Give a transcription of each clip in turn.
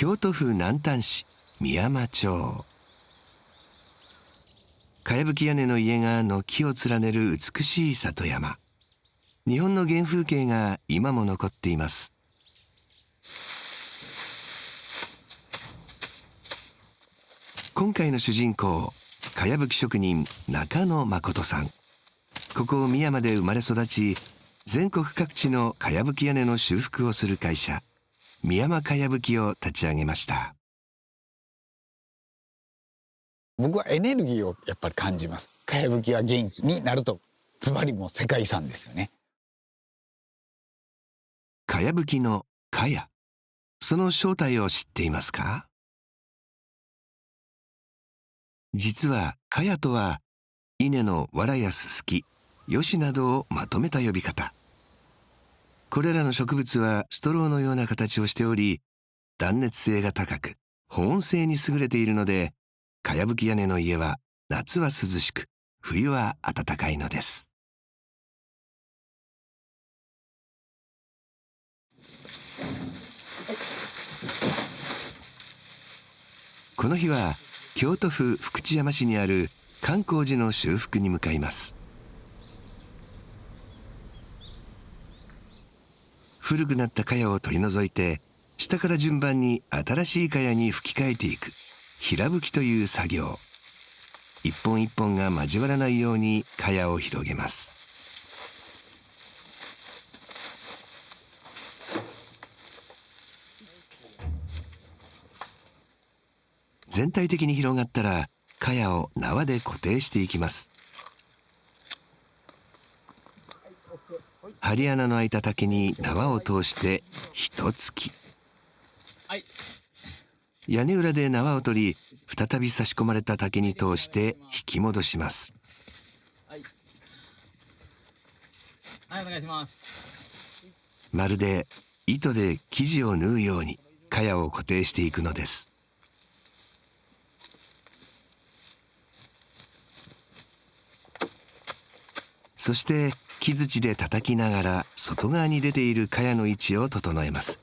京都府南丹市美山町。かやぶき屋根の家が軒を連ねる美しい里山。日本の原風景が今も残っています。今回の主人公、かやぶき職人中野誠さん。ここ美山で生まれ育ち、全国各地のかやぶき屋根の修復をする会社、美山かやぶきを立ち上げました。僕はエネルギーをやっぱり感じます。かやぶきが元気になると、ズバリもう世界遺産ですよね。かやぶきのかや、その正体を知っていますか？実はかやとは、稲の藁やススキ、ヨシなどをまとめた呼び方。これらの植物はストローのような形をしており、断熱性が高く、保温性に優れているので、かやぶき屋根の家は夏は涼しく、冬は暖かいのです。この日は京都府福知山市にある観光寺の修復に向かいます。古くなった茅を取り除いて、下から順番に新しい茅に吹き替えていく平吹きという作業。一本一本が交わらないように茅を広げます。全体的に広がったら茅を縄で固定していきます。針穴の開いた竹に縄を通して一突き、屋根裏で縄を取り、再び差し込まれた竹に通して引き戻します。はい、お願いします。まるで糸で生地を縫うように茅を固定していくのです。そして木槌で叩きながら外側に出ている茅の位置を整えます。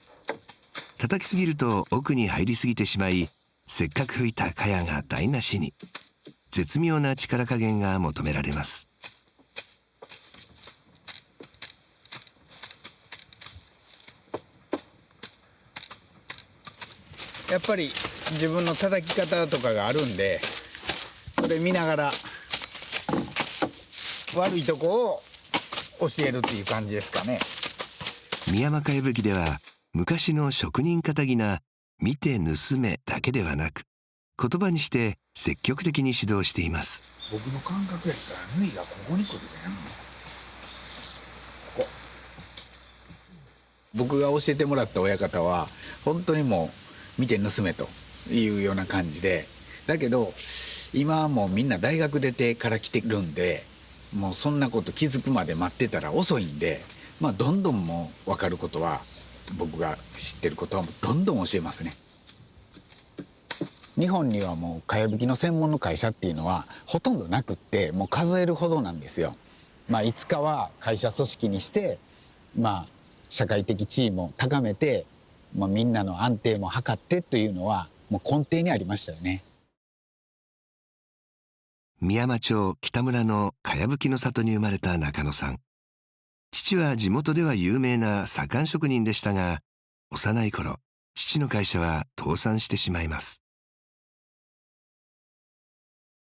叩きすぎると奥に入りすぎてしまい、せっかく吹いた茅が台無しに。絶妙な力加減が求められます。やっぱり自分の叩き方とかがあるんで、それ見ながら悪いとこを教えるっていう感じですかね。美山かやぶきでは、昔の職人かたぎな見て盗めだけではなく、言葉にして積極的に指導しています。僕の感覚やったら縫いがここに来るね。ここ。僕が教えてもらった親方は本当にもう見て盗めというような感じで、だけど今はもうみんな大学出てから来てるんで、もうそんなこと気づくまで待ってたら遅いんで、まあどんどんもう分かることは、僕が知ってることはもうどんどん教えますね。日本にはもうかやぶきの専門の会社っていうのはほとんどなくって、もう数えるほどなんですよ。まあいつかは会社組織にして、まあ社会的地位も高めて、まあ、みんなの安定も図ってというのはもう根底にありましたよね。美山町北村のかやぶきの里に生まれた中野さん。父は地元では有名な左官職人でしたが、幼い頃、父の会社は倒産してしまいます。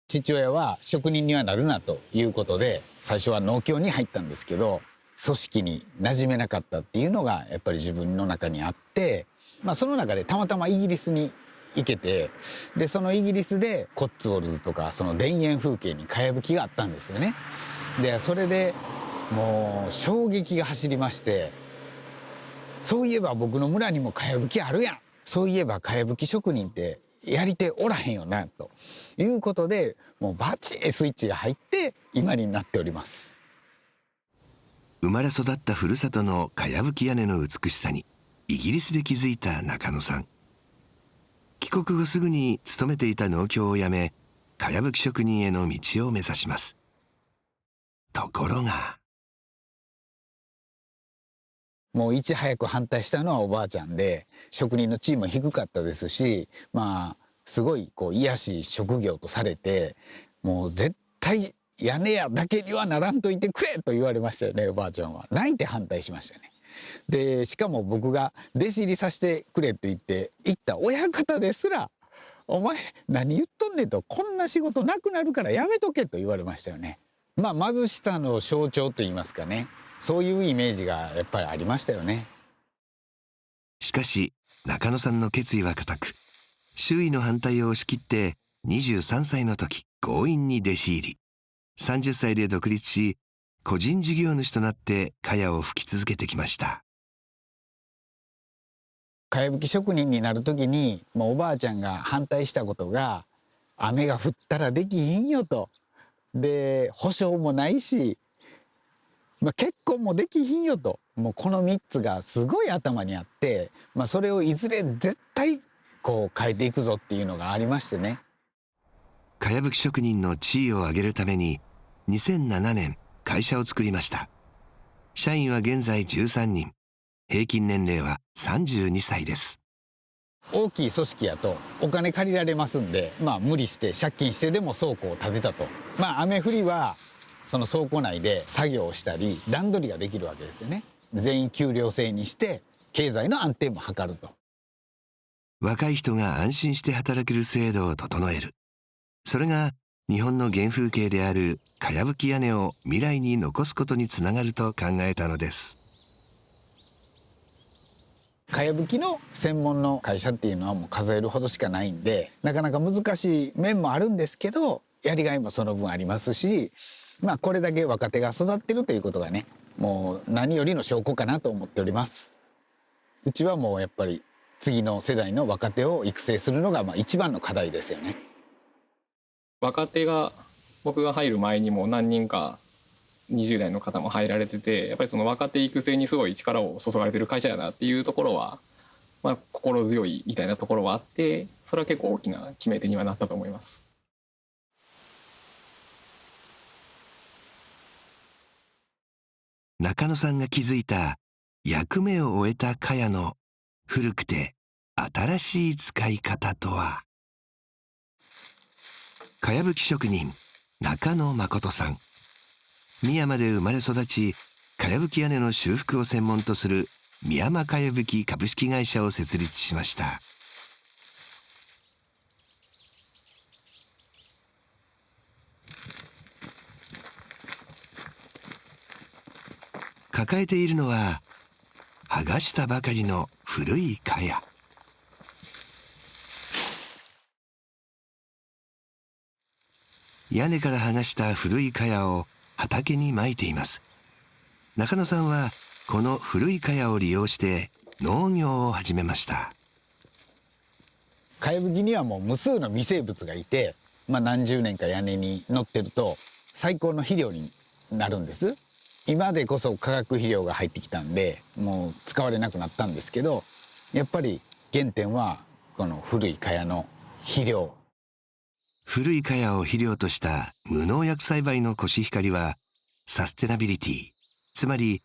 父親は職人にはなるなということで、最初は農協に入ったんですけど、組織に馴染めなかったっていうのがやっぱり自分の中にあって、まあ、その中でたまたまイギリスに行けて、でそのイギリスでコッツウォルズとかその田園風景にかやぶきがあったんですよね。でそれでもう衝撃が走りまして、そういえば僕の村にもかやぶきあるやん、そういえばかやぶき職人ってやり手おらへんよなということで、もうバチッスイッチが入って今になっております。生まれ育ったふるさとのかやぶき屋根の美しさにイギリスで気づいた中野さん。帰国後すぐに勤めていた農協を辞め、かやぶき職人への道を目指します。ところがもういち早く反対したのはおばあちゃんで、職人の地位も低かったですし、すごいこう卑しい職業とされて、もう絶対屋根屋だけにはならんといてくれと言われましたよね。おばあちゃんは泣いて反対しましたよね。でしかも僕が弟子入りさせてくれって言って行った親方ですら「お前何言っとんねん」と「こんな仕事なくなるからやめとけ」と言われましたよね。貧しさの象徴といいますかね、そういうイメージがやっぱりありましたよね。しかし中野さんの決意は固く、周囲の反対を押し切って23歳の時強引に弟子入り、30歳で独立し個人事業主となって茅を吹き続けてきました。かやぶき職人になる時に、おばあちゃんが反対したことが「雨が降ったらできひんよ」と。で保証もないし、結婚もできひんよと、もうこの3つがすごい頭にあって、それをいずれ絶対こう変えていくぞっていうのがありましてね。かやぶき職人の地位を上げるために2007年会社を作りました。社員は現在13人、平均年齢は32歳です。大きい組織やとお金借りられますんで、無理して借金してでも倉庫を建てたと。雨降りはその倉庫内で作業をしたり段取りができるわけですよね。全員給料制にして経済の安定も図ると。若い人が安心して働ける制度を整える、それが日本の原風景であるかやぶき屋根を未来に残すことにつながると考えたのです。かやぶきの専門の会社っていうのはもう数えるほどしかないんで、なかなか難しい面もあるんですけど、やりがいもその分ありますし、これだけ若手が育ってるということがね、もう何よりの証拠かなと思っております。うちはもうやっぱり次の世代の若手を育成するのが一番の課題ですよね。若手が僕が入る前にも何人か20代の方も入られてて、やっぱりその若手育成にすごい力を注がれてる会社やなっていうところは、心強いみたいなところはあって、それは結構大きな決め手にはなったと思います。中野さんが築いた役目を終えた茅の古くて新しい使い方とは。かやぶき職人中野誠さん、美山で生まれ育ち、かやぶき屋根の修復を専門とする美山かやぶき株式会社を設立しました。抱えているのは剥がしたばかりの古い茅。屋根から剥がした古い茅を畑にまいています。中野さんはこの古い茅を利用して農業を始めました。かやぶきにはもう無数の微生物がいて、何十年か屋根に乗ってると最高の肥料になるんです。今でこそ化学肥料が入ってきたんでもう使われなくなったんですけど、やっぱり原点はこの古い茅の肥料。古い茅を肥料とした無農薬栽培のコシヒカリはサステナビリティ、つまり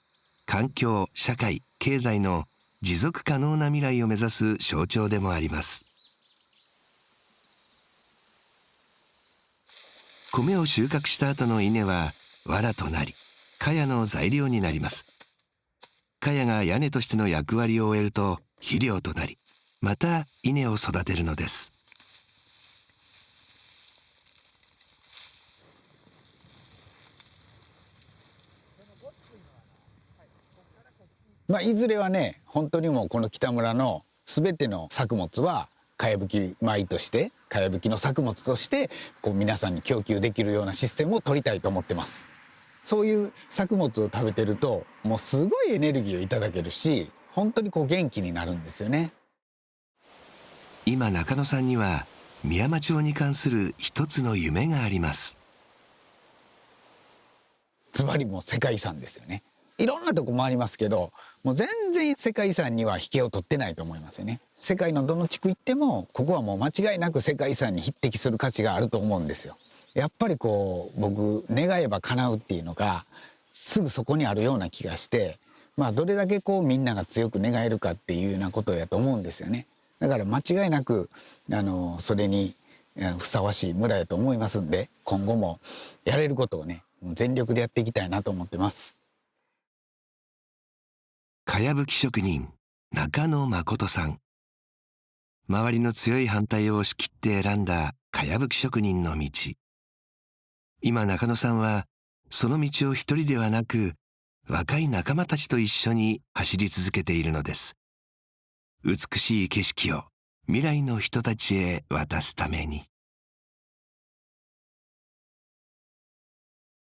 環境、社会、経済の持続可能な未来を目指す象徴でもあります。米を収穫した後の稲は藁となり茅の材料になります。茅が屋根としての役割を終えると肥料となり、また稲を育てるのです。いずれはね、本当にもうこの北村の全ての作物はかやぶき米として、かやぶきの作物として皆さんに供給できるようなシステムを取りたいと思ってます。そういう作物を食べてるともうすごいエネルギーをいただけるし、本当に元気になるんですよね。今中野さんには美山町に関する一つの夢があります。つまりもう世界遺産ですよね。いろんなとこ回りますけど、もう全然世界遺産には引けを取ってないと思いますよね。世界のどの地区行ってもここはもう間違いなく世界遺産に匹敵する価値があると思うんですよ。やっぱり僕願えば叶うっていうのがすぐそこにあるような気がして、どれだけこうみんなが強く願えるかっていうようなことやと思うんですよね。だから間違いなくそれにふさわしい村やと思いますんで、今後もやれることをね全力でやっていきたいなと思ってます。かやぶき職人中野誠さん。周りの強い反対を押し切って選んだかやぶき職人の道。今中野さんはその道を一人ではなく、若い仲間たちと一緒に走り続けているのです。美しい景色を未来の人たちへ渡すために。